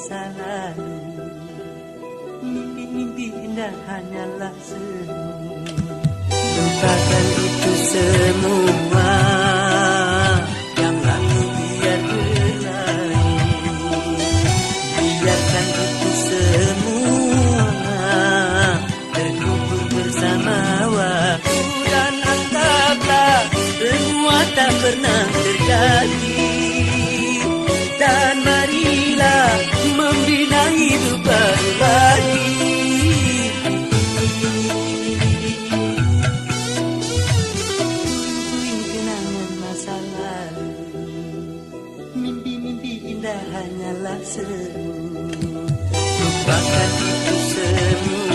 masa lalu. Mimpi-mimpi indah hanyalah semu. Lupakan itu semua, yang lalu biar berlalu. Biarkan itu semua terkubur bersama waktu. Dan anggaplah semua tak pernah terjadi. Dan marilah membina hidup baru lagi. Kenangan masa lalu, mimpi-mimpi indah hanyalah semu. Lupakan itu semua.